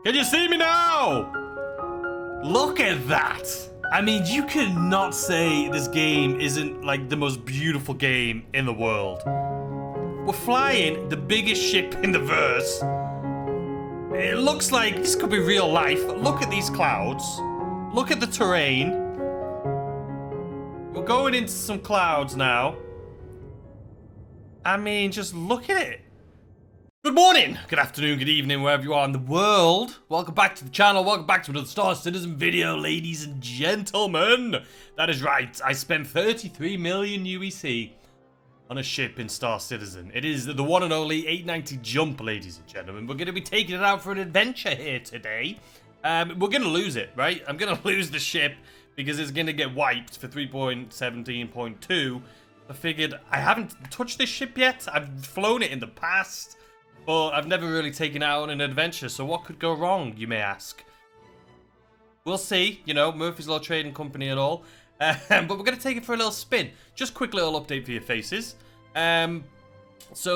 Can you see me now? Look at that. I mean, you cannot say this game isn't like the most beautiful game in the world. We're flying the biggest ship in the verse. It looks like this could be real life. Look at these clouds. Look at the terrain. We're going into some clouds now. I mean, just look at it. Good morning, good afternoon, good evening, wherever you are in the world. Welcome back to the channel. Welcome back to another Star Citizen video, ladies and gentlemen. That is right. I spent 33 million UEC on a ship in Star Citizen. It is the one and only 890 Jump, ladies and gentlemen. We're going to be taking it out for an adventure here today. We're going to lose it, right? I'm going to lose the ship because it's going to get wiped for 3.17.2. I figured I haven't touched this ship yet. I've flown it in the past, but I've never really taken it out on an adventure. So what could go wrong, you may ask? We'll see. You know, Murphy's Law Trading Company and all. But we're going to take it for a little spin. Just quick little update for your faces. So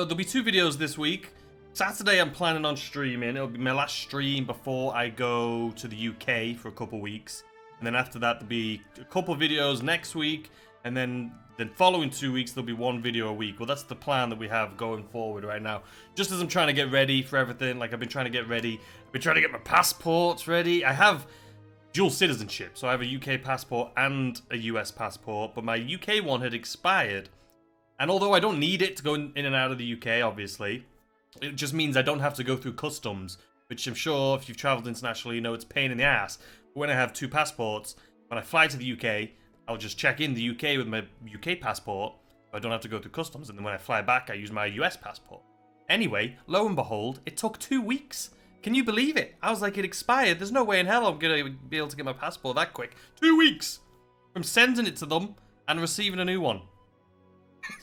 there'll be 2 videos this week. Saturday I'm planning on streaming. It'll be my last stream before I go to the UK for a couple weeks. And then after that there'll be a couple videos next week. And then the following 2 weeks there'll be 1 video a week. Well, that's the plan that we have going forward right now. Just as I'm trying to get ready for everything. Like, I've been trying to get ready. I've been trying to get my passports ready. I have dual citizenship, so I have a UK passport and a US passport, but my UK one had expired. And although I don't need it to go in and out of the UK, obviously, it just means I don't have to go through customs, which I'm sure if you've traveled internationally, you know it's a pain in the ass. But when I have 2 passports, when I fly to the UK, I'll just check in the UK with my UK passport, so I don't have to go through customs, and then when I fly back, I use my US passport. Anyway, lo and behold, it took 2 weeks. Can you believe it? I was like, it expired. There's no way in hell I'm going to be able to get my passport that quick. 2 weeks from sending it to them and receiving a new one.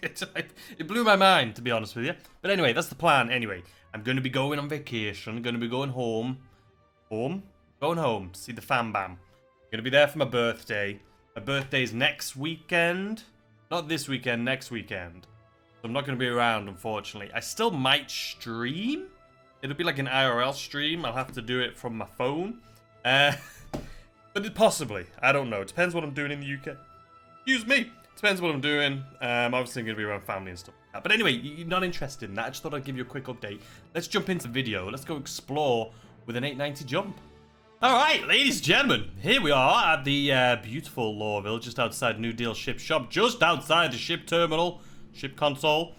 It blew my mind, to be honest with you. But anyway, that's the plan. Anyway, I'm going to be going on vacation. I'm going to be going home. Going home to see the fam bam. I'm going to be there for my birthday. My birthday's next weekend. Not this weekend, next weekend. So I'm not going to be around, unfortunately. I still might stream. It'll be like an IRL stream. I'll have to do it from my phone. But possibly. I don't know. It depends what I'm doing in the UK. Excuse me. Depends what I'm doing. Obviously, I'm going to be around family and stuff like that. But anyway, you're not interested in that. I just thought I'd give you a quick update. Let's jump into the video. Let's go explore with an 890 Jump. Alright, ladies and gentlemen. Here we are at the beautiful Lorville, just outside New Deal Ship Shop. Just outside the ship terminal. Ship console.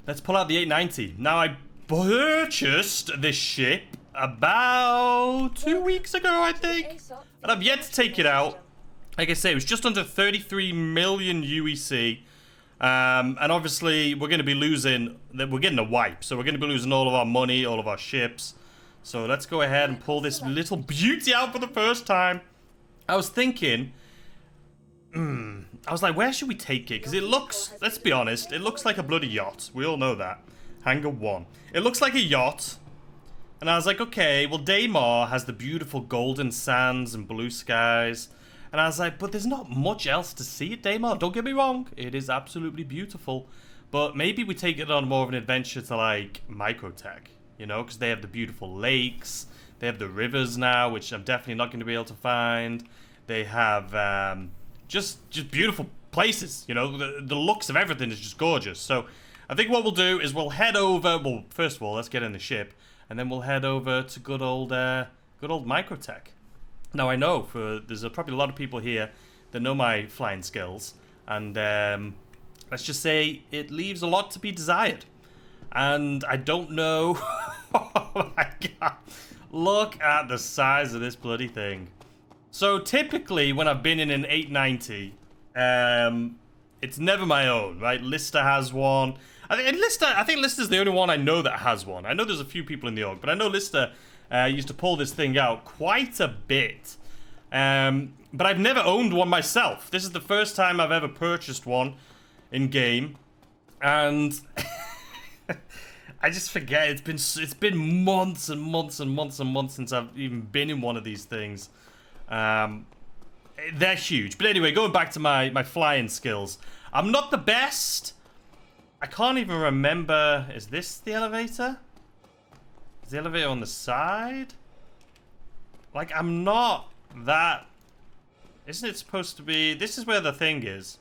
Let's pull out the 890. Now, I purchased this ship about 2 weeks ago, I think, and I've yet to take it out. Like I say, it was just under 33 million UEC, and obviously we're going to be losing, we're getting a wipe, so we're going to be losing all of our money, all of our ships. So let's go ahead and pull this little beauty out for the first time. I was thinking, I was like, where should we take it? Because it looks, let's be honest, it looks like a bloody yacht. We all know that. Hangar 1. It looks like a yacht. And I was like, okay, well, Daymar has the beautiful golden sands and blue skies. And I was like, but there's not much else to see at Daymar. Don't get me wrong. It is absolutely beautiful. But maybe we take it on more of an adventure to, like, Microtech. You know, because they have the beautiful lakes. They have the rivers now, which I'm definitely not going to be able to find. They have just beautiful places. You know, the looks of everything is just gorgeous. So I think what we'll do is we'll head over. Well, first of all, let's get in the ship, and then we'll head over to good old Microtech. Now I know there's probably a lot of people here that know my flying skills, and let's just say it leaves a lot to be desired. And I don't know. Oh my god! Look at the size of this bloody thing. So typically, when I've been in an 890, it's never my own, right? Lister has one. I think Lister's the only one I know that has one. I know there's a few people in the org, but I know Lister used to pull this thing out quite a bit. But I've never owned one myself. This is the first time I've ever purchased one in game, and I just forget. It's been months and months and months and months since I've even been in one of these things. They're huge. But anyway, going back to my flying skills, I'm not the best. I can't even remember. Is this the elevator? Is the elevator on the side? Like, I'm not that... Isn't it supposed to be... This is where the thing is.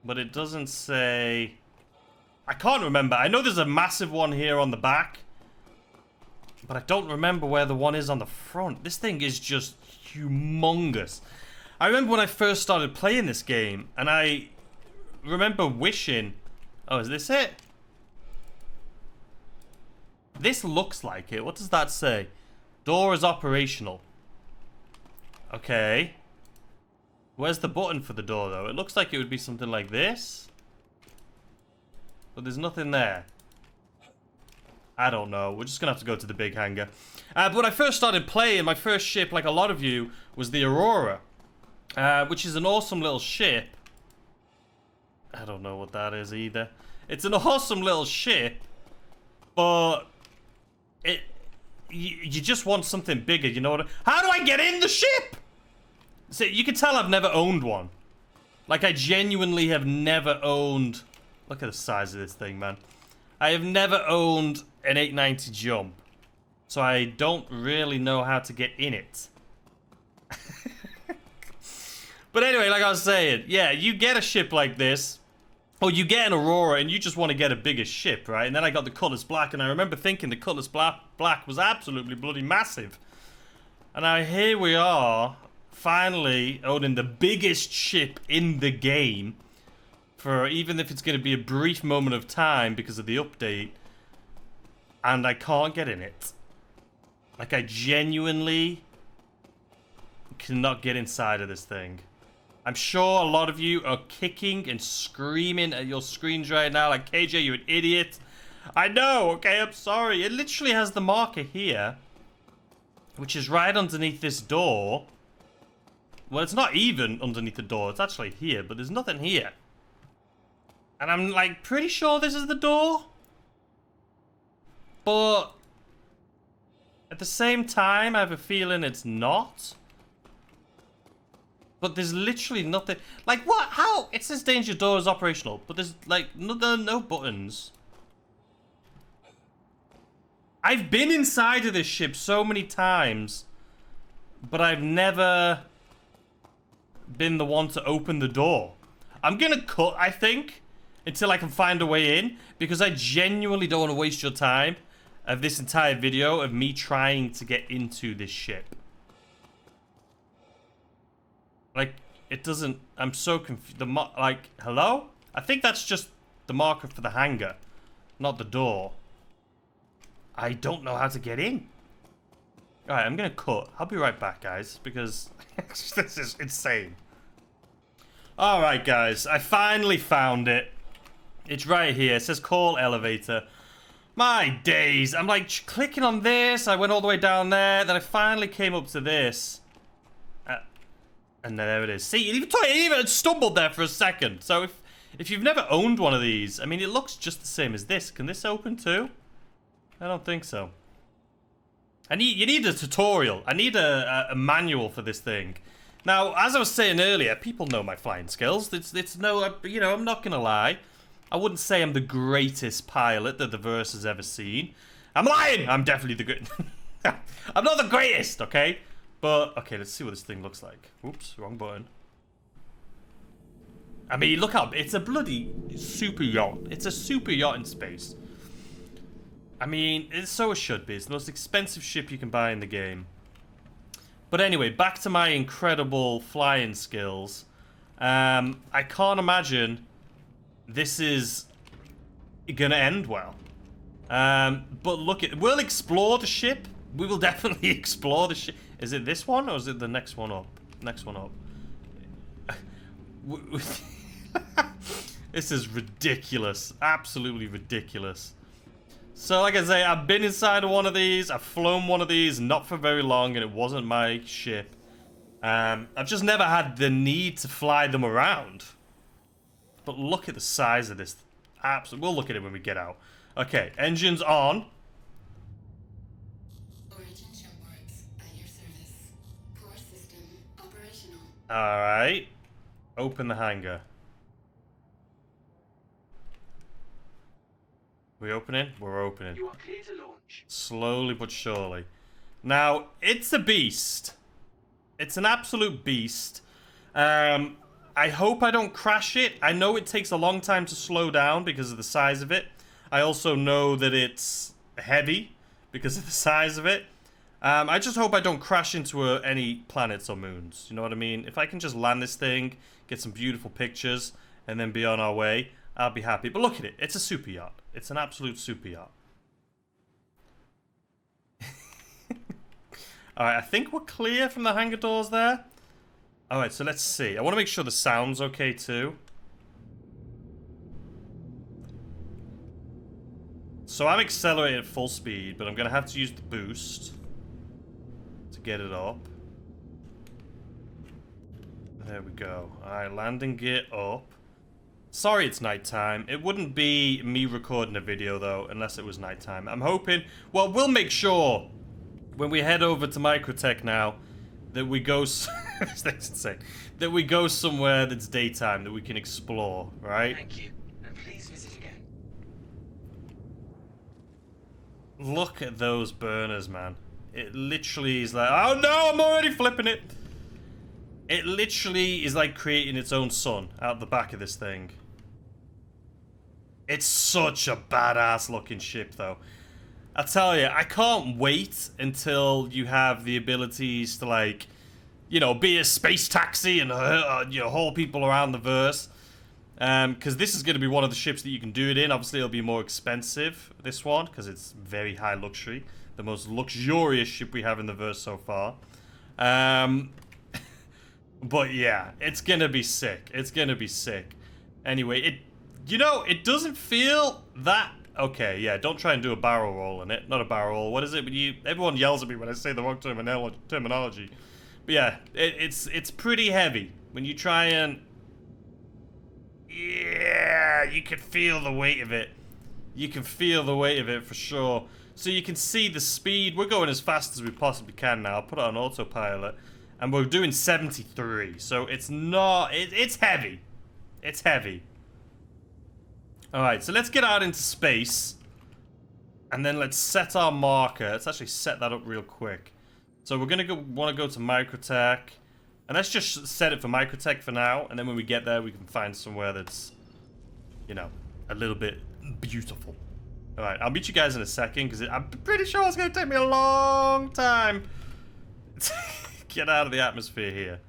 But it doesn't say... I can't remember. I know there's a massive one here on the back. But I don't remember where the one is on the front. This thing is just humongous. I remember when I first started playing this game, and I remember wishing... Oh, is this it? This looks like it. What does that say? Door is operational. Okay. Where's the button for the door, though? It looks like it would be something like this. But there's nothing there. I don't know. We're just going to have to go to the big hangar. But when I first started playing, my first ship, like a lot of you, was the Aurora. Which is an awesome little ship. I don't know what that is either. It's an awesome little ship. But... You just want something bigger, you know what? How do I get in the ship? So you can tell I've never owned one. Like, I genuinely have never owned... Look at the size of this thing, man. I have never owned an 890 jump. So I don't really know how to get in it. But anyway, like I was saying, yeah, you get a ship like this, or you get an Aurora and you just want to get a bigger ship, right? And then I got the Cutlass Black, and I remember thinking the Cutlass Black was absolutely bloody massive. And now here we are, finally owning the biggest ship in the game, for even if it's going to be a brief moment of time because of the update, and I can't get in it. Like, I genuinely cannot get inside of this thing. I'm sure a lot of you are kicking and screaming at your screens right now like, KJ, you're an idiot. I know, okay, I'm sorry. It literally has the marker here, which is right underneath this door. Well, it's not even underneath the door. It's actually here, but there's nothing here. And I'm, like, pretty sure this is the door. But at the same time, I have a feeling it's not. But there's literally nothing. Like, what? How? It says danger door is operational, but there's, like, no buttons. I've been inside of this ship so many times, but I've never been the one to open the door. I'm gonna cut, I think, until I can find a way in, because I genuinely don't want to waste your time of this entire video of me trying to get into this ship. Like, it doesn't... I'm so confused. Like, hello? I think that's just the marker for the hangar, not the door. I don't know how to get in. Alright, I'm gonna cut. I'll be right back, guys, because this is insane. Alright, guys. I finally found it. It's right here. It says call elevator. My days. I'm, like, clicking on this. I went all the way down there. Then I finally came up to this. And there it is. See, it even stumbled there for a second. So if you've never owned one of these, I mean, it looks just the same as this. Can this open too? I don't think so. You need a tutorial. I need a manual for this thing. Now, as I was saying earlier, people know my flying skills. It's no, you know, I'm not gonna lie. I wouldn't say I'm the greatest pilot that the verse has ever seen. I'm lying. I'm definitely the great. I'm not the greatest, okay? But, okay, let's see what this thing looks like. Oops, wrong button. I mean, look how... It's a bloody super yacht. It's a super yacht in space. I mean, so it should be. It's the most expensive ship you can buy in the game. But anyway, back to my incredible flying skills. I can't imagine this is gonna end well. But look, we'll explore the ship. We will definitely explore the ship. Is it this one or is it the next one up? Next one up. This is ridiculous. Absolutely ridiculous. So like I say, I've been inside of one of these. I've flown one of these, not for very long, and it wasn't my ship. I've just never had the need to fly them around. But look at the size of this. Absolutely. We'll look at it when we get out. Okay, engines on. Alright. Open the hangar. We opening? We're opening. You are clear to launch. Slowly but surely. Now, it's a beast. It's an absolute beast. I hope I don't crash it. I know it takes a long time to slow down because of the size of it. I also know that it's heavy because of the size of it. I just hope I don't crash into any planets or moons. You know what I mean? If I can just land this thing, get some beautiful pictures, and then be on our way, I'll be happy. But look at it. It's a super yacht. It's an absolute super yacht. Alright, I think we're clear from the hangar doors there. Alright, so let's see. I want to make sure the sound's okay too. So I'm accelerating at full speed, but I'm going to have to use the boost to get it up. There we go. Alright, landing gear up. Sorry it's nighttime. It wouldn't be me recording a video though, unless it was nighttime. I'm hoping... Well, we'll make sure when we head over to Microtech now that we go... That's insane. That we go somewhere that's daytime, that we can explore, right? Thank you, and please visit again. Look at those burners, man. It literally is like... Oh no, I'm already flipping it! It literally is like creating its own sun out the back of this thing. It's such a badass looking ship, though. I tell you, I can't wait until you have the abilities to, like, you know, be a space taxi and, you know, haul people around the verse. Because this is going to be one of the ships that you can do it in. Obviously, it'll be more expensive, this one, because it's very high luxury. The most luxurious ship we have in the verse so far. But yeah, it's going to be sick. It's going to be sick. Anyway, you know, it doesn't feel that... Okay, yeah, don't try and do a barrel roll in it. Not a barrel roll. What is it? Everyone yells at me when I say the wrong terminology. But yeah, it's pretty heavy. When you try and... Yeah, you can feel the weight of it. You can feel the weight of it for sure. So you can see the speed. We're going as fast as we possibly can now. I'll put it on autopilot. And we're doing 73. So it's not... It's heavy. It's heavy. Alright, so let's get out into space. And then let's set our marker. Let's actually set that up real quick. So we're going to want to go to Microtech. And let's just set it for Microtech for now. And then when we get there, we can find somewhere that's, you know, a little bit beautiful. Alright, I'll meet you guys in a second. Because I'm pretty sure it's going to take me a long time to get out of the atmosphere here.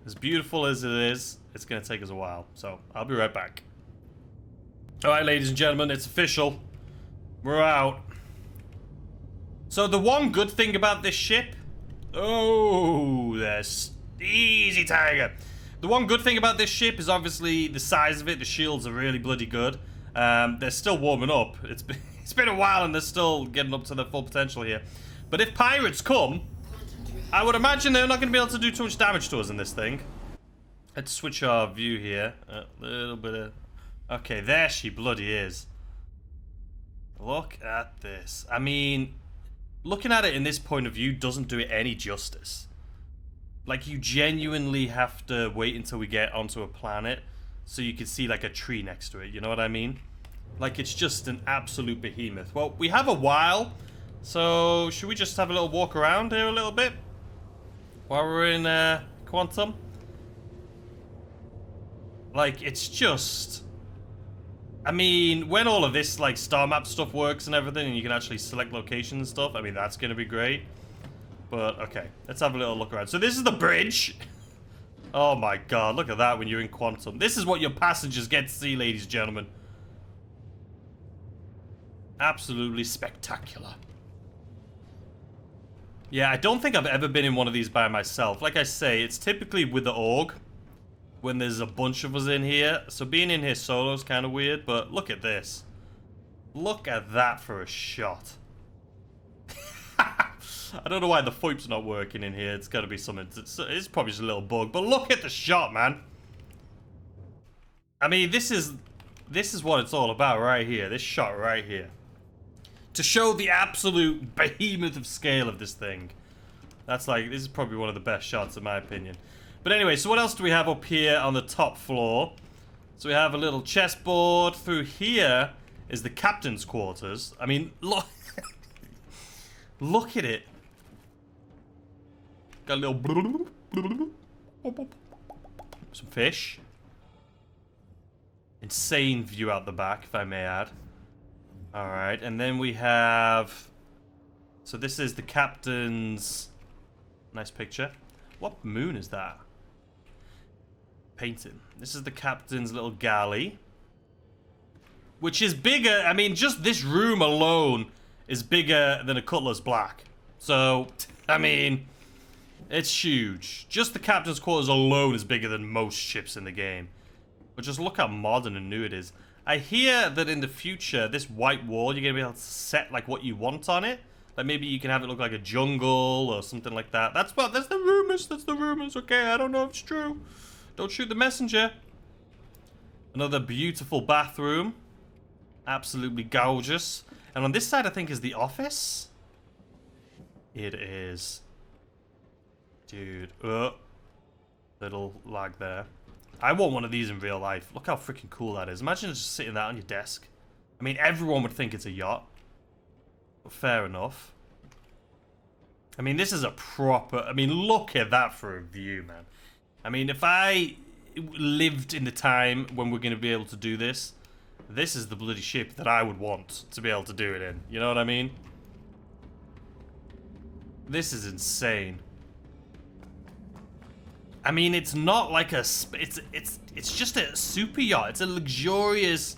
As beautiful as it is, it's going to take us a while. So I'll be right back. Alright, ladies and gentlemen, it's official. We're out. So the one good thing about this ship... Oh, there's... Easy, Tiger. The one good thing about this ship is obviously the size of it. The shields are really bloody good. They're still warming up. It's been a while and they're still getting up to their full potential here. But if pirates come, I would imagine they're not going to be able to do too much damage to us in this thing. Let's switch our view here. A little bit of... Okay, there she bloody is. Look at this. I mean, looking at it in this point of view doesn't do it any justice. Like, you genuinely have to wait until we get onto a planet so you can see, like, a tree next to it. You know what I mean? Like, it's just an absolute behemoth. Well, we have a while, so should we just have a little walk around here a little bit? While we're in Quantum? Like, it's just... I mean, when all of this, like, star map stuff works and everything, and you can actually select locations and stuff, I mean, that's going to be great. But, okay, let's have a little look around. So this is the bridge. Oh my god, look at that when you're in Quantum. This is what your passengers get to see, ladies and gentlemen. Absolutely spectacular. Yeah, I don't think I've ever been in one of these by myself. Like I say, it's typically with the org. When there's a bunch of us in here. So being in here solo is kind of weird, but look at this. Look at that for a shot. I don't know why the FOIP's not working in here. It's got to be something. It's probably just a little bug, but look at the shot, man. I mean, this is what it's all about right here. This shot right here. To show the absolute behemoth of scale of this thing. That's like, this is probably one of the best shots in my opinion. But anyway, so what else do we have up here on the top floor? So we have a little chessboard. Through here is the captain's quarters. I mean, look. Look at it. Got a little... Some fish. Insane view out the back, if I may add. Alright, and then we have... So this is the captain's... Nice picture. What moon is that? Painting. This is the captain's little galley. Which is bigger, I mean, just this room alone is bigger than a Cutlass Black. So, I mean, it's huge. Just the captain's quarters alone is bigger than most ships in the game. But just look how modern and new it is. I hear that in the future, this white wall, you're going to be able to set like what you want on it. Like maybe you can have it look like a jungle or something like that. That's the rumors, okay? I don't know if it's true. Don't shoot the messenger. Another beautiful bathroom. Absolutely gorgeous. And on this side, I think, is the office. It is. Dude. Little lag there. I want one of these in real life. Look how freaking cool that is. Imagine just sitting that on your desk. I mean, everyone would think it's a yacht. But fair enough. I mean, this is a proper... I mean, look at that for a view, man. I mean, if I lived in the time when we're going to be able to do this, this is the bloody ship that I would want to be able to do it in. You know what I mean? This is insane. I mean, it's not like a... It's just a super yacht. It's a luxurious,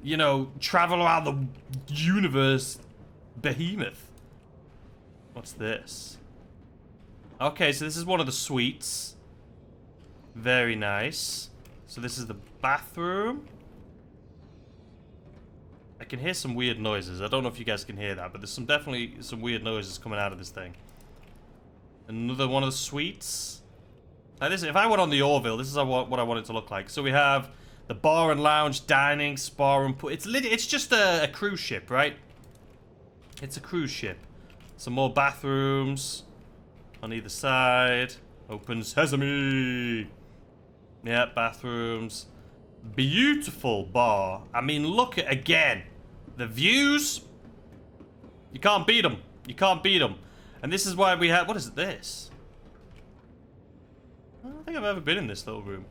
you know, travel around the universe behemoth. What's this? Okay, so this is one of the suites. Very nice. So this is the bathroom. I can hear some weird noises. I don't know if you guys can hear that, but there's definitely some weird noises coming out of this thing. Another one of the suites. Now this, if I went on the Orville, this is what I want it to look like. So we have the bar and lounge, dining, spa room. It's just a cruise ship, right? It's a cruise ship. Some more bathrooms on either side. Open sesame. Yeah, bathrooms. Beautiful bar. I mean, look at, again, the views. You can't beat them. You can't beat them. And this is why we have, what is this? I don't think I've ever been in this little room.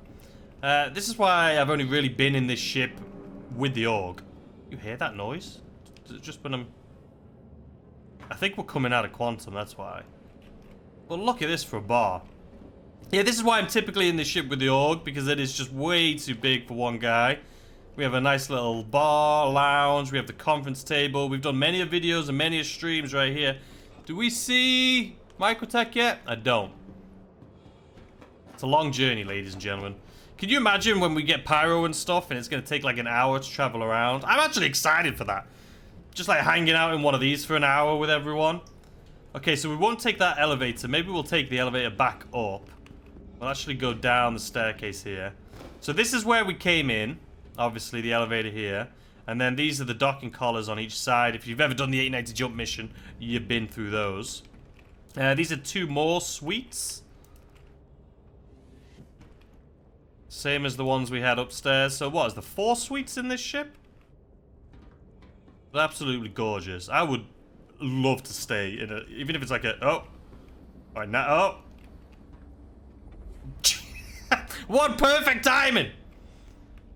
This is why I've only really been in this ship with the org. You hear that noise? Does it just when I'm... I think we're coming out of Quantum, that's why. But look at this for a bar. Yeah, this is why I'm typically in this ship with the org, because it is just way too big for one guy. We have a nice little bar, lounge, we have the conference table. We've done many videos and many streams right here. Do we see Microtech yet? I don't. It's a long journey, ladies and gentlemen. Can you imagine when we get pyro and stuff and it's going to take like an hour to travel around? I'm actually excited for that. Just like hanging out in one of these for an hour with everyone. Okay, so we won't take that elevator. Maybe we'll take the elevator back up. We'll actually go down the staircase here. So this is where we came in. Obviously, the elevator here. And then these are the docking collars on each side. If you've ever done the 890 jump mission, you've been through those. These are two more suites. Same as the ones we had upstairs. So what, is there 4 suites in this ship? They're absolutely gorgeous. I would love to stay in a... Even if it's like a... Oh. Alright, now... Oh. What perfect timing!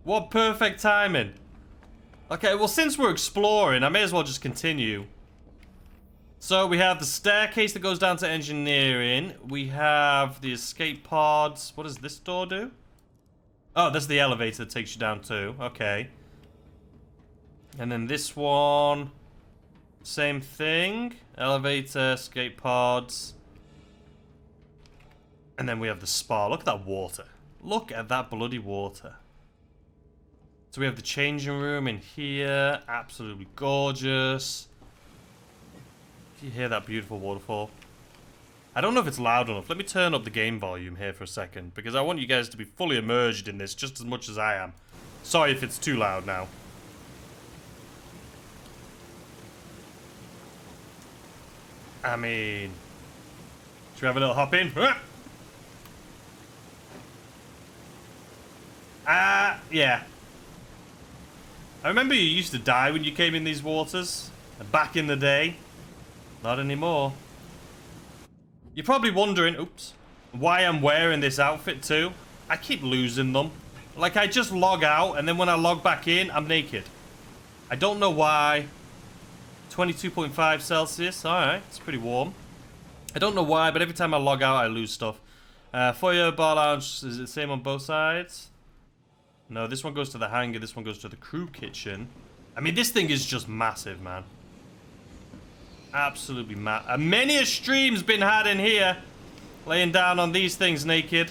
What perfect timing. Okay, well, since we're exploring, I may as well just continue. So we have the staircase that goes down to engineering. We have the escape pods. What does this door do? Oh, that's the elevator that takes you down too. Okay. And then this one. Same thing. Elevator, escape pods. And then we have the spa. Look at that water. Look at that bloody water. So we have the changing room in here. Absolutely gorgeous. Do you hear that beautiful waterfall? I don't know if it's loud enough. Let me turn up the game volume here for a second, because I want you guys to be fully immersed in this just as much as I am. Sorry if it's too loud now. I mean... Should we have a little hop in? Yeah. I remember you used to die when you came in these waters. Back in the day. Not anymore. You're probably wondering, oops, why I'm wearing this outfit too. I keep losing them. Like, I just log out, and then when I log back in, I'm naked. I don't know why. 22.5 Celsius. Alright, it's pretty warm. I don't know why, but every time I log out, I lose stuff. Foyer, bar lounge, is it the same on both sides? No, this one goes to the hangar, this one goes to the crew kitchen. I mean, this thing is just massive, man. Absolutely mad. Many a stream's been had in here. Laying down on these things naked.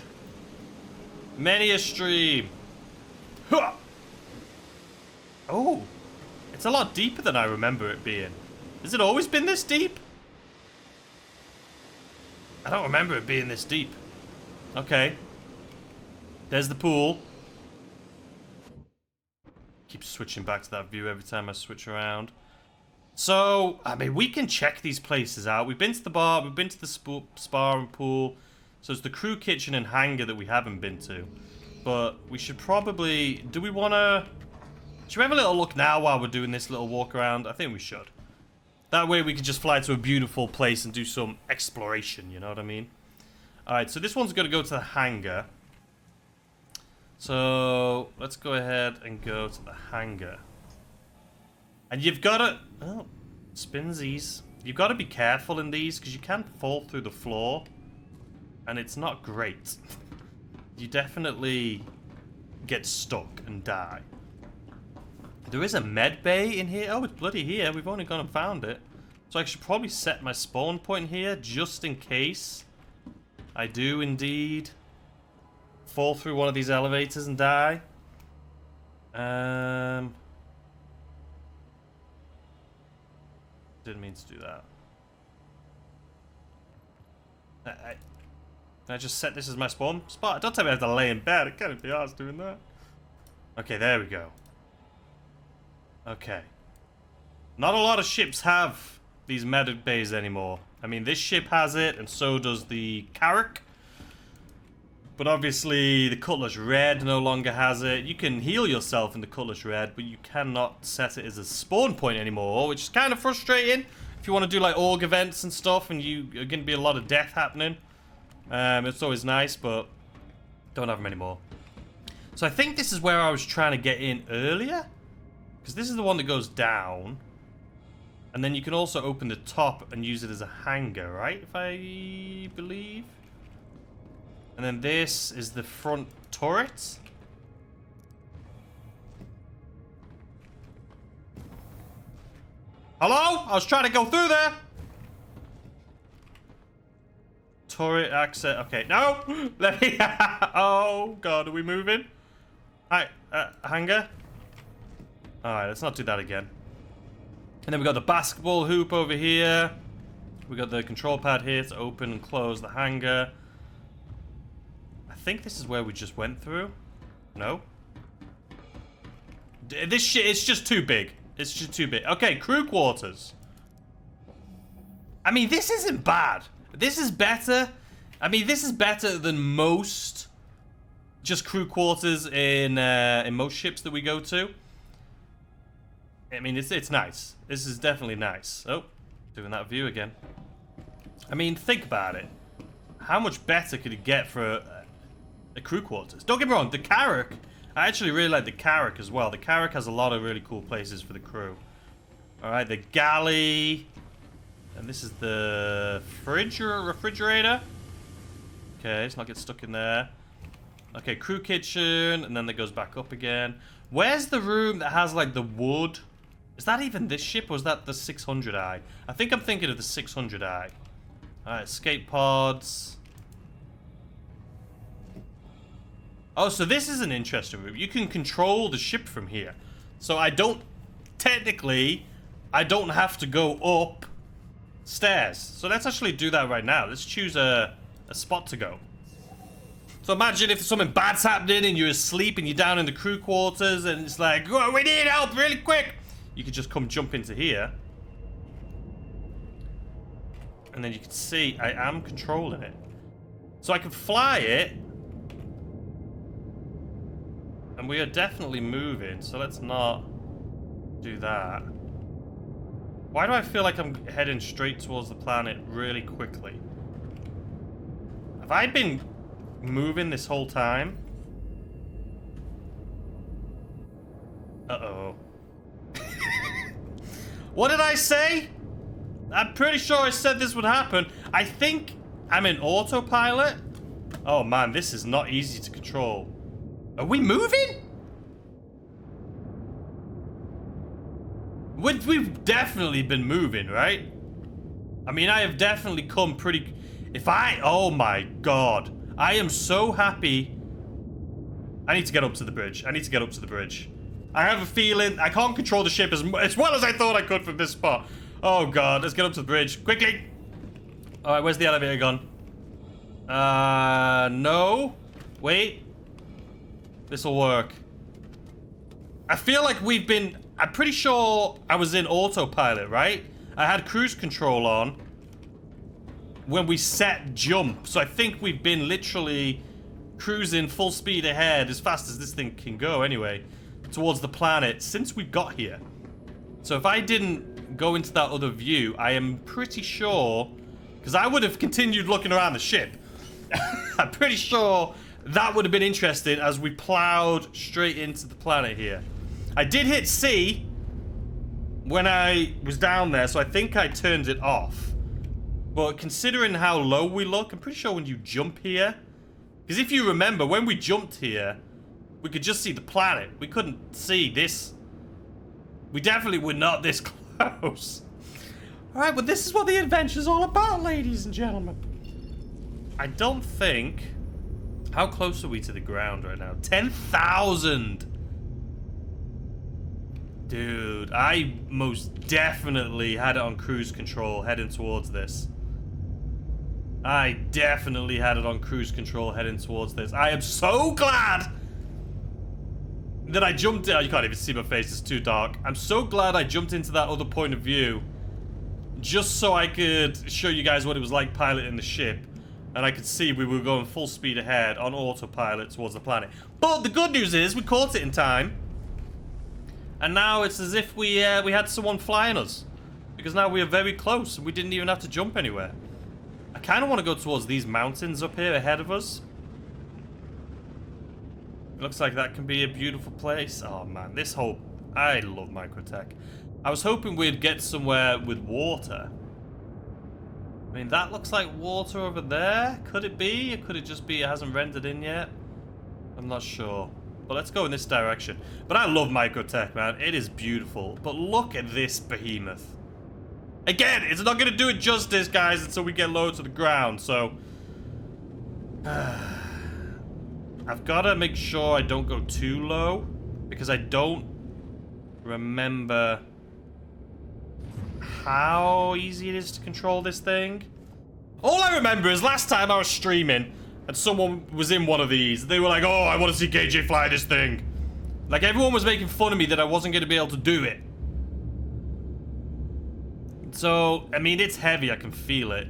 Many a stream. Huh. Oh. It's a lot deeper than I remember it being. Has it always been this deep? I don't remember it being this deep. Okay. There's the pool. Keep switching back to that view every time I switch around. So, I mean, we can check these places out. We've been to the bar, we've been to the spa and pool. So it's the crew kitchen and hangar that we haven't been to. But we should probably... Do we want to... Should we have a little look now while we're doing this little walk around? I think we should. That way we can just fly to a beautiful place and do some exploration, you know what I mean? Alright, so this one's going to go to the hangar. So, let's go ahead and go to the hangar. And you've got to... Oh, spinsies. You've got to be careful in these, because you can fall through the floor. And it's not great. You definitely get stuck and die. There is a med bay in here. Oh, it's bloody here. We've only gone and found it. So I should probably set my spawn point here, just in case I do indeed fall through one of these elevators and die. Didn't mean to do that. Can I just set this as my spawn spot? Don't tell me I have to lay in bed. It can't be arsed doing that. Okay, there we go. Okay. Not a lot of ships have these med bays anymore. I mean, this ship has it, and so does the Carrack. But obviously, the Cutlass Red no longer has it. You can heal yourself in the Cutlass Red, but you cannot set it as a spawn point anymore, which is kind of frustrating. If you want to do, like, org events and stuff, and you are going to be a lot of death happening. It's always nice, but don't have them anymore. So I think this is where I was trying to get in earlier. Because this is the one that goes down. And then you can also open the top and use it as a hangar, right? If I believe. And then this is the front turret. Hello? I was trying to go through there. Turret access. Okay, no. Let me. Oh god, are we moving? Hi, hangar. All right, let's not do that again. And then we got the basketball hoop over here. We got the control pad here to open and close the hangar. I think this is where we just went through. No. This shit is just too big. It's just too big. Okay, crew quarters. I mean, this isn't bad. This is better. I mean, this is better than most just crew quarters in most ships that we go to. I mean, it's nice. This is definitely nice. Oh, doing that view again. I mean, think about it. How much better could it get for the crew quarters? Don't get me wrong, the Carrack. I actually really like the Carrack as well. The Carrack has a lot of really cool places for the crew. All right, the galley. And this is the refrigerator. Okay, let's not get stuck in there. Okay, crew kitchen, and then that goes back up again. Where's the room that has, like, the wood? Is that even this ship, or is that the 600i? I think I'm thinking of the 600i. Alright, escape pods. Oh, so this is an interesting room. You can control the ship from here. So I don't... Technically, I don't have to go up stairs. So let's actually do that right now. Let's choose a spot to go. So imagine if something bad's happening and you're asleep and you're down in the crew quarters and it's like, oh, we need help really quick. You could just come jump into here. And then you can see I am controlling it. So I can fly it. And we are definitely moving, so let's not do that. Why do I feel like I'm heading straight towards the planet really quickly? Have I been moving this whole time? Uh-oh. What did I say? I'm pretty sure I said this would happen. I think I'm in autopilot. Oh man, this is not easy to control. Are we moving? We've definitely been moving, right? I mean, I have definitely come pretty... Oh my god. I am so happy. I need to get up to the bridge. I need to get up to the bridge. I have a feeling I can't control the ship as well as I thought I could from this spot. Oh god, let's get up to the bridge. Quickly! Alright, where's the elevator gone? No. Wait. This'll work. I feel like we've been... I'm pretty sure I was in autopilot, right? I had cruise control on when we set jump. So I think we've been literally cruising full speed ahead as fast as this thing can go anyway, towards the planet since we got here. So if I didn't go into that other view, I am pretty sure, because I would have continued looking around the ship. I'm pretty sure that would have been interesting as we plowed straight into the planet here. I did hit C when I was down there, so I think I turned it off. But considering how low we look, I'm pretty sure when you jump here... Because if you remember, when we jumped here, we could just see the planet. We couldn't see this. We definitely were not this close. Alright, well this is what the adventure's all about, ladies and gentlemen. I don't think... How close are we to the ground right now? 10,000! Dude, I most definitely had it on cruise control heading towards this. I definitely had it on cruise control heading towards this. I am so glad that I jumped in. You can't even see my face, it's too dark. I'm so glad I jumped into that other point of view just so I could show you guys what it was like piloting the ship. And I could see we were going full speed ahead on autopilot towards the planet. But the good news is we caught it in time. And now it's as if we had someone flying us. Because now we are very close and we didn't even have to jump anywhere. I kind of want to go towards these mountains up here ahead of us. It looks like that can be a beautiful place. Oh man, this whole... I love Microtech. I was hoping we'd get somewhere with water. I mean, that looks like water over there. Could it be? Or could it just be it hasn't rendered in yet? I'm not sure. But let's go in this direction. But I love Microtech, man. It is beautiful. But look at this behemoth. Again, it's not going to do it justice, guys, until we get low to the ground. So, I've got to make sure I don't go too low. Because I don't remember how easy it is to control this thing. All I remember is last time I was streaming and someone was in one of these. They were like, oh, I want to see KJ fly this thing. Like, everyone was making fun of me that I wasn't going to be able to do it. So, I mean, it's heavy. I can feel it.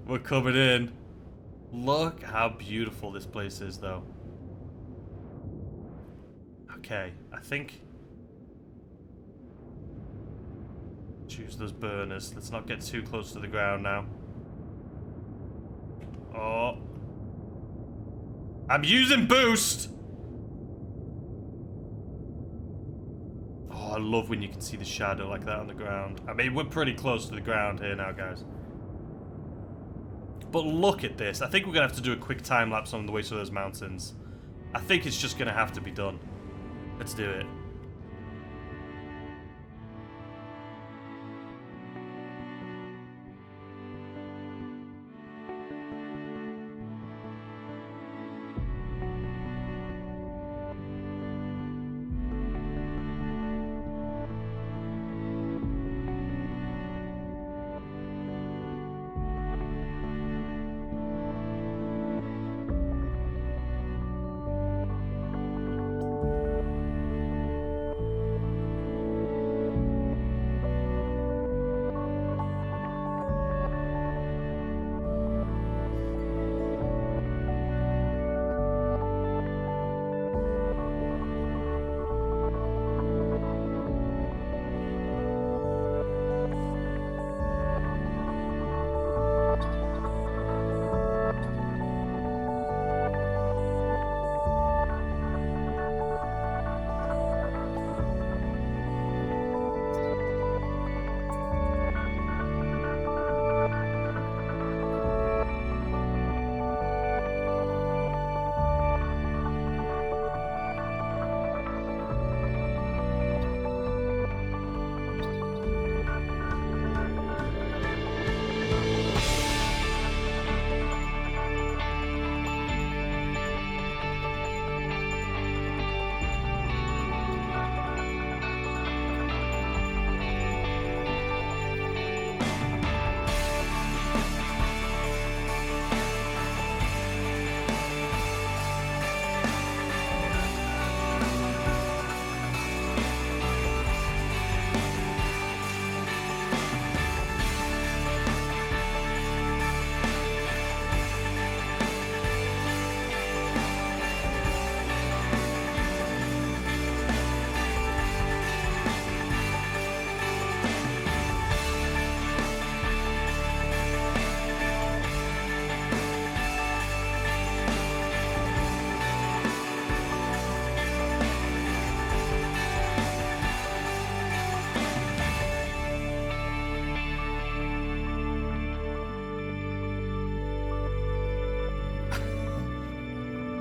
We're coming in. Look how beautiful this place is, though. Okay, I think... Choose those burners. Let's not get too close to the ground now. Oh. I'm using boost! Oh, I love when you can see the shadow like that on the ground. I mean, we're pretty close to the ground here now, guys. But look at this. I think we're going to have to do a quick time lapse on the way to those mountains. I think it's just going to have to be done. Let's do it.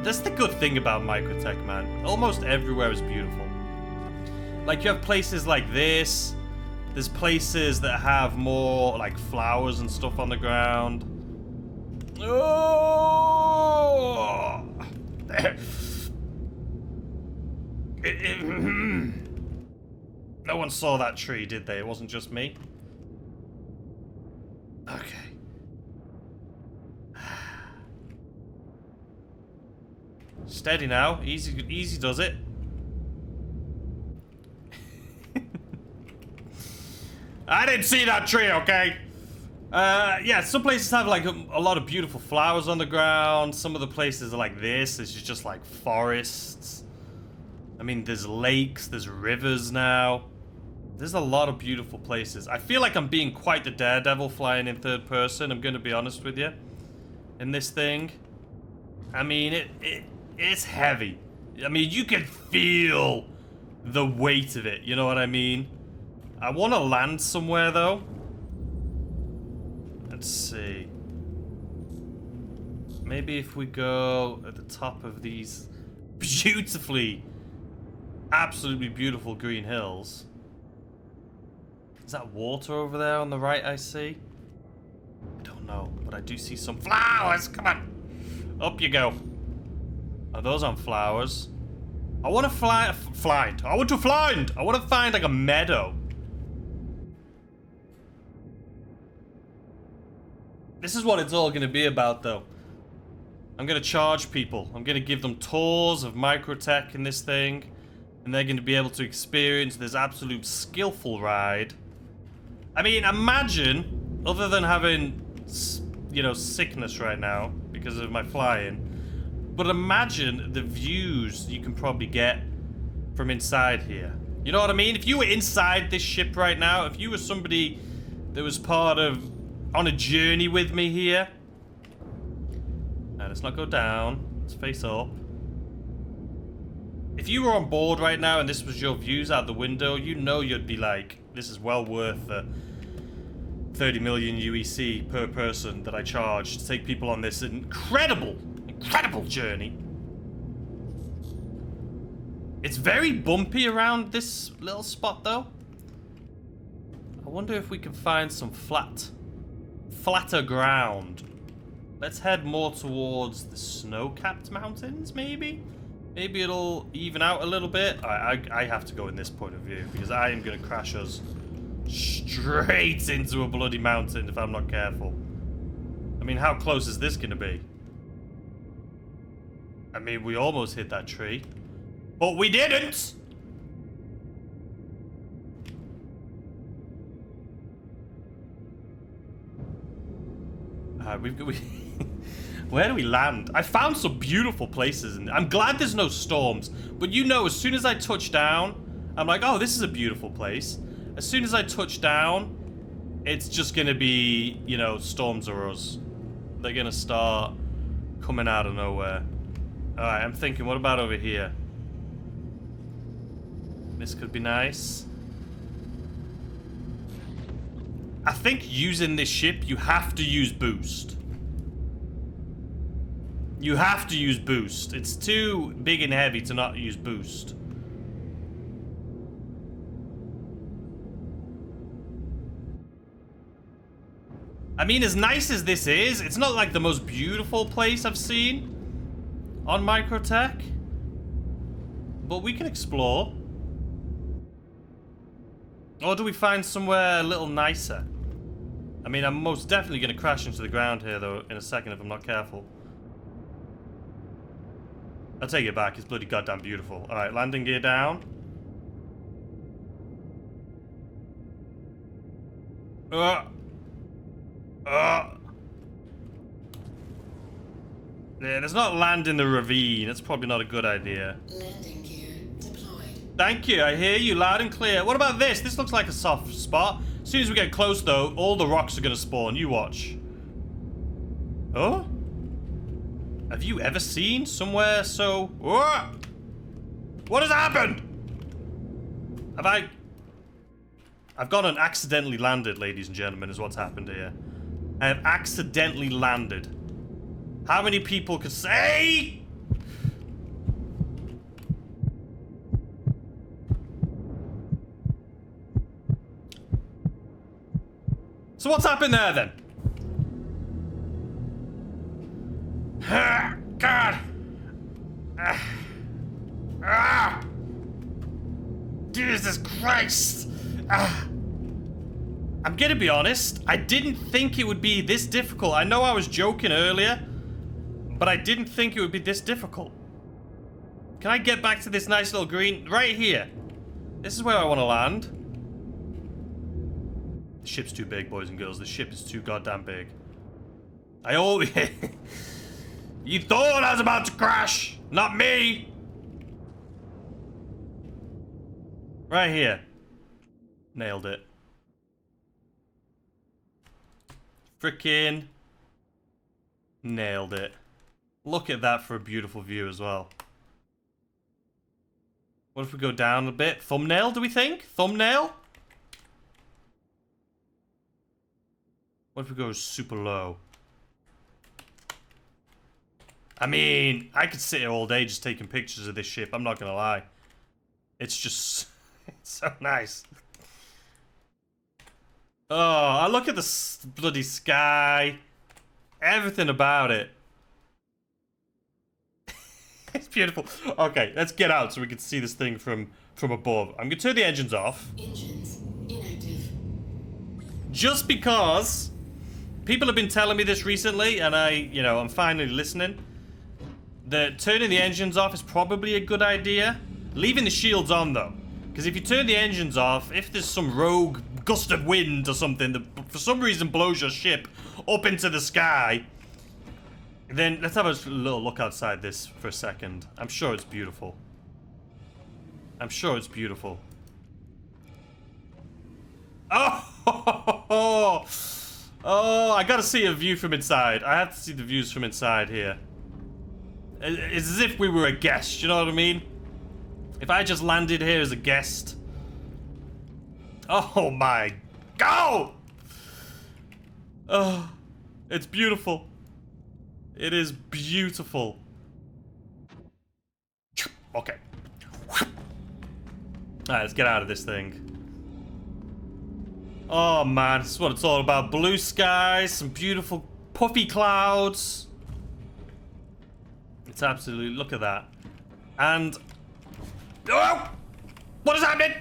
That's the good thing about Microtech, man. Almost everywhere is beautiful. Like, you have places like this. There's places that have more, like, flowers and stuff on the ground. Oh! No one saw that tree, did they? It wasn't just me. Okay. Steady now. Easy does it. I didn't see that tree, okay? Yeah, some places have like a lot of beautiful flowers on the ground. Some of the places are like this. It's just like forests. I mean, there's lakes, there's rivers now. There's a lot of beautiful places. I feel like I'm being quite the daredevil flying in third person. I'm going to be honest with you. In this thing. I mean, it's heavy. I mean, you can feel the weight of it. You know what I mean? I want to land somewhere, though. Let's see. Maybe if we go at the top of these beautifully, absolutely beautiful green hills. Is that water over there on the right I see? I don't know, but I do see some flowers. Come on. Up you go. Are those on flowers? I want to find like a meadow. This is what it's all going to be about, though. I'm going to charge people. I'm going to give them tours of Microtech in this thing. And they're going to be able to experience this absolute skillful ride. I mean, imagine, other than having, you know, sickness right now because of my flying. But imagine the views you can probably get from inside here. You know what I mean? If you were inside this ship right now, if you were somebody that was part of, on a journey with me here. Now, let's not go down. Let's face up. If you were on board right now and this was your views out the window, you know you'd be like, this is well worth the 30 million UEC per person that I charge to take people on this incredible journey. It's very bumpy around this little spot, though. I wonder if we can find some flatter ground. Let's head more towards the snow-capped mountains, maybe? Maybe it'll even out a little bit. I have to go in this point of view because I am going to crash us straight into a bloody mountain if I'm not careful. I mean, how close is this going to be? I mean, we almost hit that tree. But we didn't! Where do we land? I found some beautiful places, and I'm glad there's no storms. But you know, as soon as I touch down, I'm like, oh, this is a beautiful place. As soon as I touch down, it's just gonna be, you know, storms are us. They're gonna start coming out of nowhere. Alright, I'm thinking, what about over here? This could be nice. I think using this ship, you have to use boost. You have to use boost. It's too big and heavy to not use boost. I mean, as nice as this is, it's not like the most beautiful place I've seen on Microtech. But we can explore. Or do we find somewhere a little nicer? I mean, I'm most definitely going to crash into the ground here, though, in a second if I'm not careful. I'll take it back. It's bloody goddamn beautiful. Alright, landing gear down. Yeah, let's not land in the ravine. That's probably not a good idea. Landing gear deployed. Thank you. I hear you loud and clear. What about this? This looks like a soft spot. As soon as we get close, though, all the rocks are going to spawn. You watch. Oh? Have you ever seen somewhere so... Whoa! What has happened? I've gone and accidentally landed, ladies and gentlemen, is what's happened here. I have accidentally landed. How many people could say... So what's happened there then? God. Jesus Christ. I'm gonna be honest, I didn't think it would be this difficult. I know I was joking earlier, but I didn't think it would be this difficult. Can I get back to this nice little green? Right here. This is where I want to land. The ship's too big, boys and girls. The ship is too goddamn big. I always... You thought I was about to crash! Not me! Right here. Nailed it. Frickin' nailed it. Look at that for a beautiful view as well. What if we go down a bit? Thumbnail, do we think? Thumbnail? What if we go super low? I mean, I could sit here all day just taking pictures of this ship. I'm not gonna lie. It's just... It's so nice. Oh, I look at the bloody sky. Everything about it. It's beautiful. Okay, let's get out so we can see this thing from above. I'm gonna turn the engines off. Engines inactive. Just because people have been telling me this recently, and I'm finally listening. That turning the engines off is probably a good idea. Leaving the shields on though. Because if you turn the engines off, if there's some rogue gust of wind or something that for some reason blows your ship up into the sky, then let's have a little look outside this for a second. I'm sure it's beautiful. I'm sure it's beautiful. Oh, oh, I gotta see a view from inside. I have to see the views from inside here. It's as if we were a guest, you know what I mean? If I just landed here as a guest. Oh my God! Oh, it's beautiful. It is beautiful. Okay. Alright, let's get out of this thing. Oh man, this is what it's all about. Blue skies, some beautiful puffy clouds. It's absolutely, look at that. And... Oh! What is happening?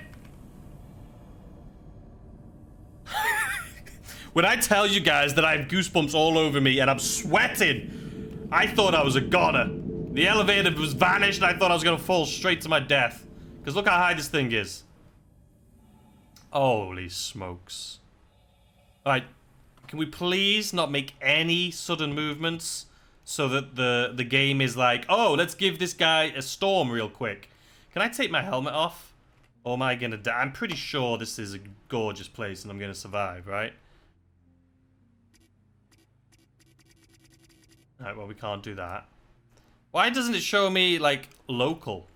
When I tell you guys that I have goosebumps all over me and I'm sweating, I thought I was a goner. The elevator was vanished and I thought I was gonna fall straight to my death. Because look how high this thing is. Holy smokes. Alright, can we please not make any sudden movements so that the game is like, oh, let's give this guy a storm real quick. Can I take my helmet off? Or am I gonna die? I'm pretty sure this is a gorgeous place and I'm gonna survive, right? Alright, well, we can't do that. Why doesn't it show me, like, local?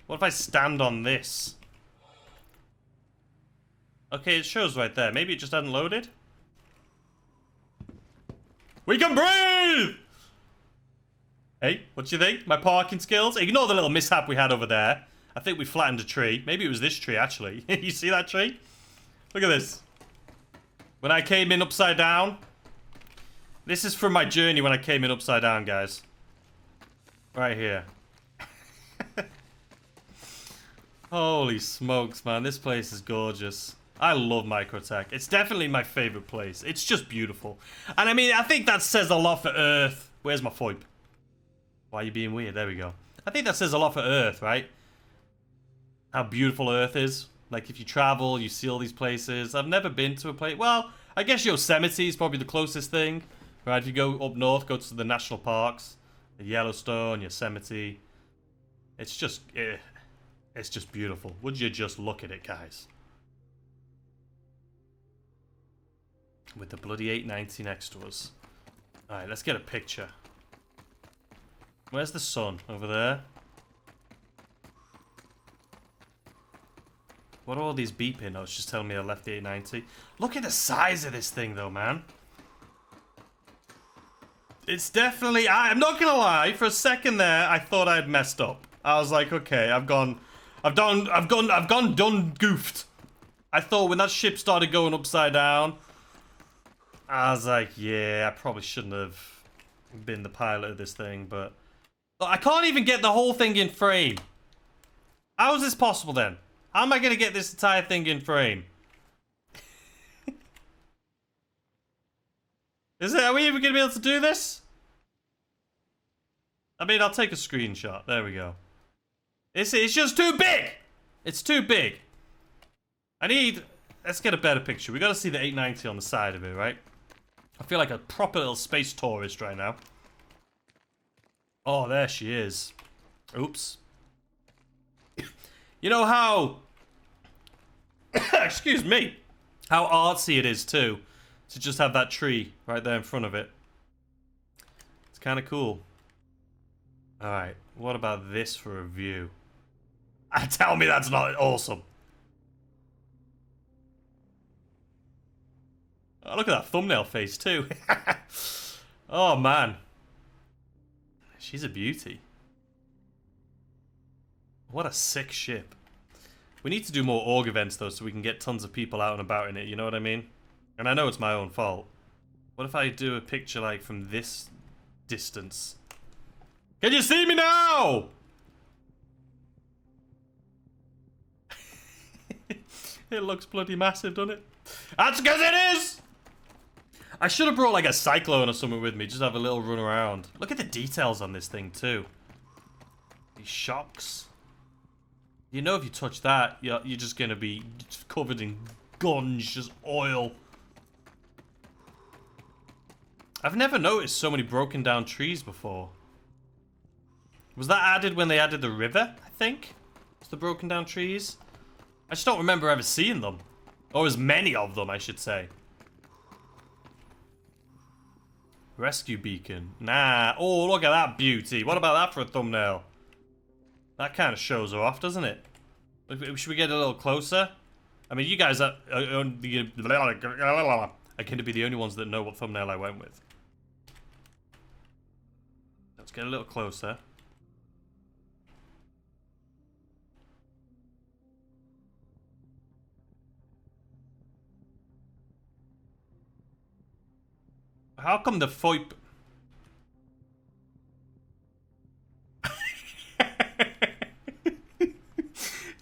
What if I stand on this? Okay, it shows right there. Maybe it just hadn't loaded? We can breathe! Hey, what do you think? My parking skills? Ignore the little mishap we had over there. I think we flattened a tree. Maybe it was this tree, actually. You see that tree? Look at this. When I came in upside down. This is from my journey when I came in upside down, guys. Right here. Holy smokes, man. This place is gorgeous. I love Microtech. It's definitely my favorite place. It's just beautiful. And I mean, I think that says a lot for Earth. Where's my FOIP? Why are you being weird? There we go. I think that says a lot for Earth, right? How beautiful Earth is. Like, if you travel, you see all these places. I've never been to a place... Well, I guess Yosemite is probably the closest thing. Right, if you go up north, go to the national parks. Yellowstone, Yosemite. It's just... it's just beautiful. Would you just look at it, guys? With the bloody 890 next to us. Alright, let's get a picture. Where's the sun? Over there? What are all these beeping? Oh, it's just telling me I left the 890. Look at the size of this thing, though, man. It's definitely... I'm not gonna lie. For a second there, I thought I'd messed up. I was like, okay, I've done goofed. I thought when that ship started going upside down, I was like, yeah, I probably shouldn't have been the pilot of this thing, but... I can't even get the whole thing in frame. How is this possible then? How am I going to get this entire thing in frame? Are we even going to be able to do this? I mean, I'll take a screenshot. There we go. It's just too big! It's too big. Let's get a better picture. We got to see the 890 on the side of it, right? I feel like a proper little space tourist right now. Oh, there she is. Oops. You know how... excuse me. How artsy it is, too. To just have that tree right there in front of it. It's kind of cool. Alright, what about this for a view? Tell me that's not awesome. Oh, look at that thumbnail face, too. Oh, man. She's a beauty. What a sick ship. We need to do more org events, though, so we can get tons of people out and about in it, you know what I mean? And I know it's my own fault. What if I do a picture, like, from this distance? Can you see me now? It looks bloody massive, doesn't it? That's because it is! I should have brought, like, a cyclone or something with me. Just have a little run around. Look at the details on this thing, too. These shocks. You know if you touch that, you're just going to be covered in gunge, just oil. I've never noticed so many broken down trees before. Was that added when they added the river, I think? It's the broken down trees? I just don't remember ever seeing them. Or as many of them, I should say. Rescue beacon. Nah. Oh, look at that beauty. What about that for a thumbnail? That kind of shows her off, doesn't it? Should we get a little closer? I mean, you guys are going to be the only ones that know what thumbnail I went with. Let's get a little closer. How come the FOIP...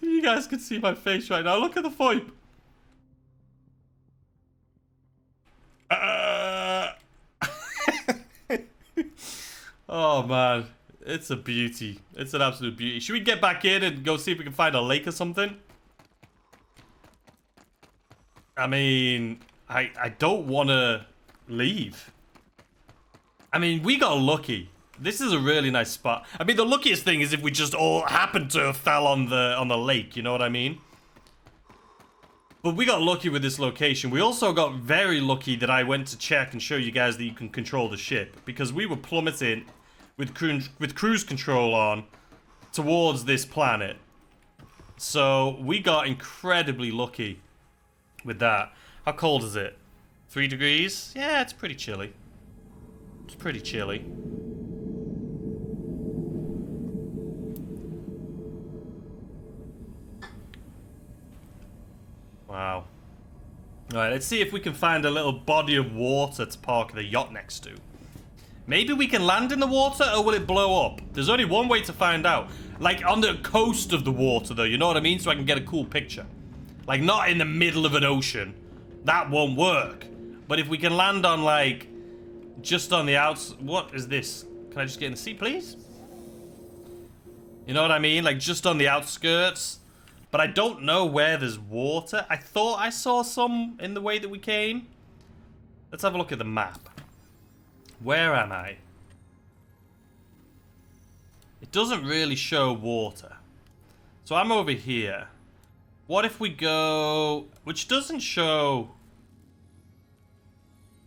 You guys can see my face right now. Look at the FOIP. Oh, man. It's a beauty. It's an absolute beauty. Should we get back in and go see if we can find a lake or something? I mean, I don't want to leave. I mean, we got lucky. This is a really nice spot. I mean, the luckiest thing is if we just all happened to have fell on the lake, you know what I mean? But we got lucky with this location. We also got very lucky that I went to check and show you guys that you can control the ship, because we were plummeting with cruise control on towards this planet. So we got incredibly lucky with that. How cold is it? 3 degrees? Yeah, it's pretty chilly. It's pretty chilly. Wow. Alright, let's see if we can find a little body of water to park the yacht next to. Maybe we can land in the water, or will it blow up? There's only one way to find out. Like, on the coast of the water, though, you know what I mean? So I can get a cool picture. Like, not in the middle of an ocean. That won't work. But if we can land on, like, just on the outs... What is this? Can I just get in the seat, please? You know what I mean? Like, just on the outskirts. But I don't know where there's water. I thought I saw some in the way that we came. Let's have a look at the map. Where am I? It doesn't really show water. So I'm over here. What if we go... Which doesn't show...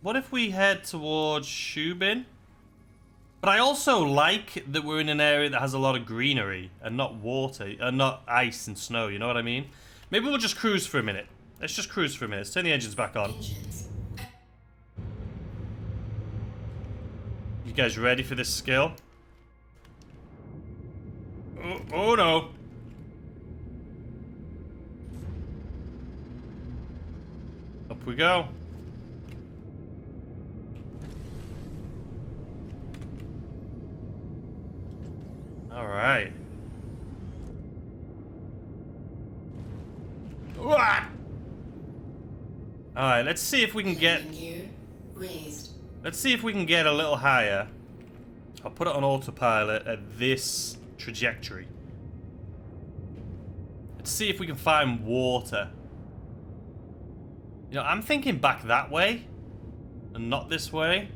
What if we head towards Shubin? But I also like that we're in an area that has a lot of greenery and not water, and not ice and snow, you know what I mean? Maybe we'll just cruise for a minute. Let's just cruise for a minute. Let's turn the engines back on. You guys ready for this skill? Oh no. Up we go. All right. All right, let's see if we can get... Gear raised. Let's see if we can get a little higher. I'll put it on autopilot at this trajectory. Let's see if we can find water. You know, I'm thinking back that way and not this way.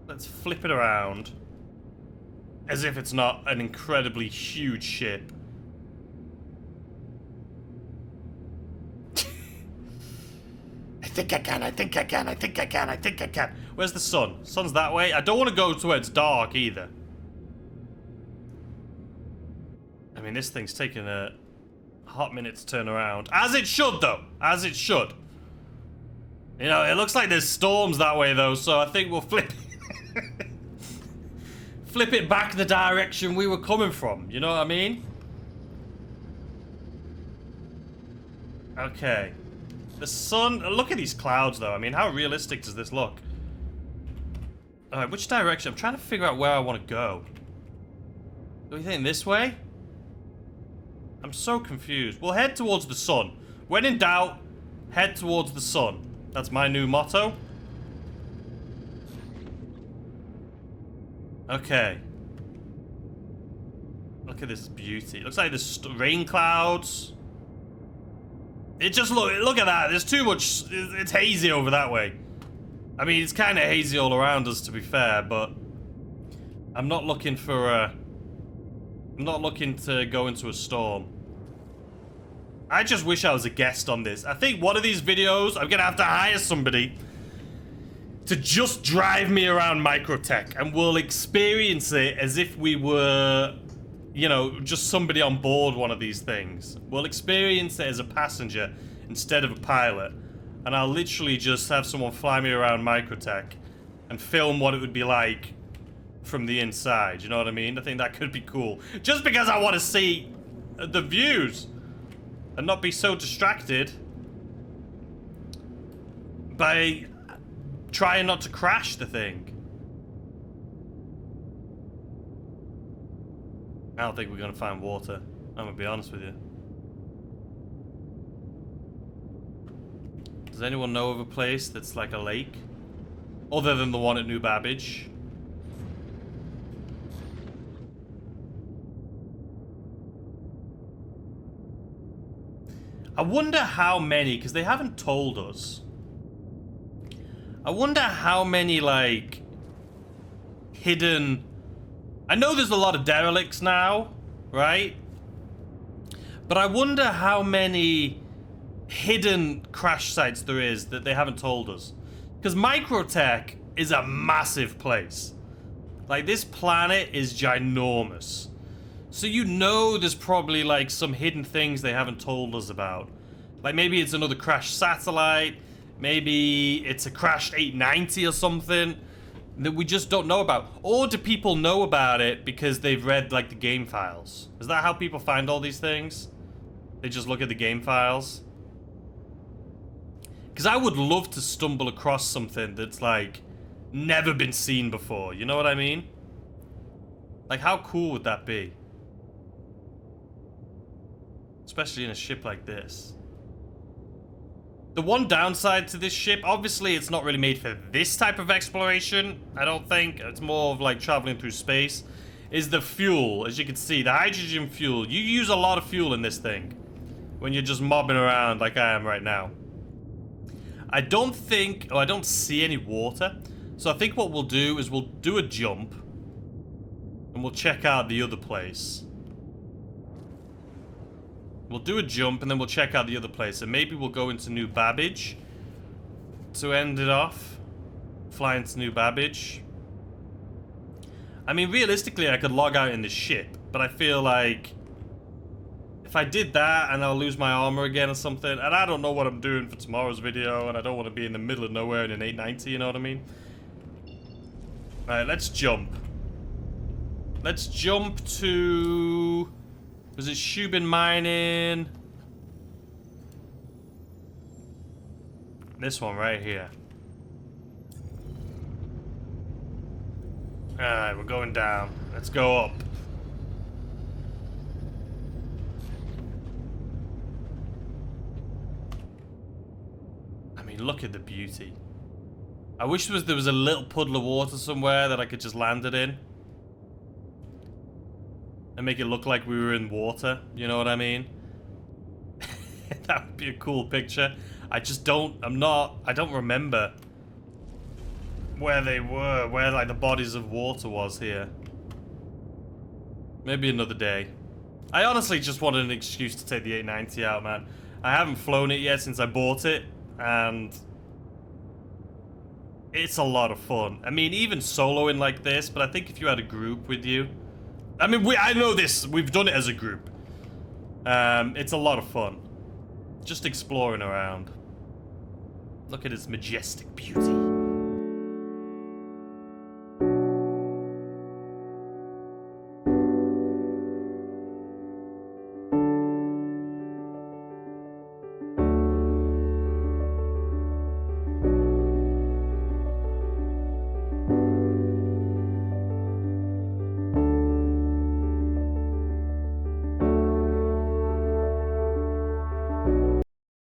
Let's flip it around as if it's not an incredibly huge ship. I think I can, I think I can, I think I can, I think I can. Where's the sun? Sun's that way. I don't want to go to where it's dark either. I mean, this thing's taking a hot minute to turn around. As it should, though. As it should. You know, it looks like there's storms that way, though, so I think we'll flip flip it back the direction we were coming from. You know what I mean? Okay. The sun... Look at these clouds, though. I mean, how realistic does this look? Alright, which direction? I'm trying to figure out where I want to go. Do we think this way? I'm so confused. We'll head towards the sun. When in doubt, head towards the sun. That's my new motto. Okay. Look at this beauty. It looks like there's rain clouds. It just look at that. There's too much. It's hazy over that way. I mean, it's kind of hazy all around us, to be fair, but I'm not looking for I'm not looking to go into a storm. I just wish I was a guest on this. I think one of these videos, I'm gonna have to hire somebody to just drive me around Microtech, and we'll experience it as if we were, you know, just somebody on board one of these things. We'll experience it as a passenger instead of a pilot. And I'll literally just have someone fly me around Microtech and film what it would be like from the inside. You know what I mean? I think that could be cool. Just because I want to see the views and not be so distracted by trying not to crash the thing. I don't think we're going to find water. I'm going to be honest with you. Does anyone know of a place that's like a lake? Other than the one at New Babbage? I wonder how many, because they haven't told us. I wonder how many, like, hidden... I know there's a lot of derelicts now, right? But I wonder how many hidden crash sites there is that they haven't told us. Because Microtech is a massive place. Like, this planet is ginormous. So you know there's probably, like, some hidden things they haven't told us about. Like, maybe it's another crashed satellite. Maybe it's a crashed 890 or something that we just don't know about. Or do people know about it because they've read, like, the game files? Is that how people find all these things? They just look at the game files? Because I would love to stumble across something that's, like, never been seen before. You know what I mean? Like, how cool would that be? Especially in a ship like this. The one downside to this ship, obviously it's not really made for this type of exploration, I don't think. It's more of like traveling through space. Is the fuel. As you can see, the hydrogen fuel. You use a lot of fuel in this thing when you're just mobbing around like I am right now. I don't think... Oh, I don't see any water. So I think what we'll do is we'll do a jump and we'll check out the other place. We'll do a jump and then we'll check out the other place. And maybe we'll go into New Babbage to end it off. Fly into New Babbage. I mean, realistically, I could log out in the ship. But I feel like if I did that and I'll lose my armor again or something. And I don't know what I'm doing for tomorrow's video. And I don't want to be in the middle of nowhere in an 890, you know what I mean? Alright, let's jump. Let's jump to... Was it Shubin Mining? This one right here. Alright, we're going down. Let's go up. look at the beauty. I wish there was a little puddle of water somewhere that I could just land it in. And make it look like we were in water, you know what I mean? That would be a cool picture. I don't remember where they were, where like the bodies of water was here. Maybe another day. I honestly just wanted an excuse to take the 890 out, man. I haven't flown it yet since I bought it, and it's a lot of fun. I mean, even soloing like this, but I think if you had a group with you, I mean, I know this, we've done it as a group. It's a lot of fun. Just exploring around. Look at its majestic beauty.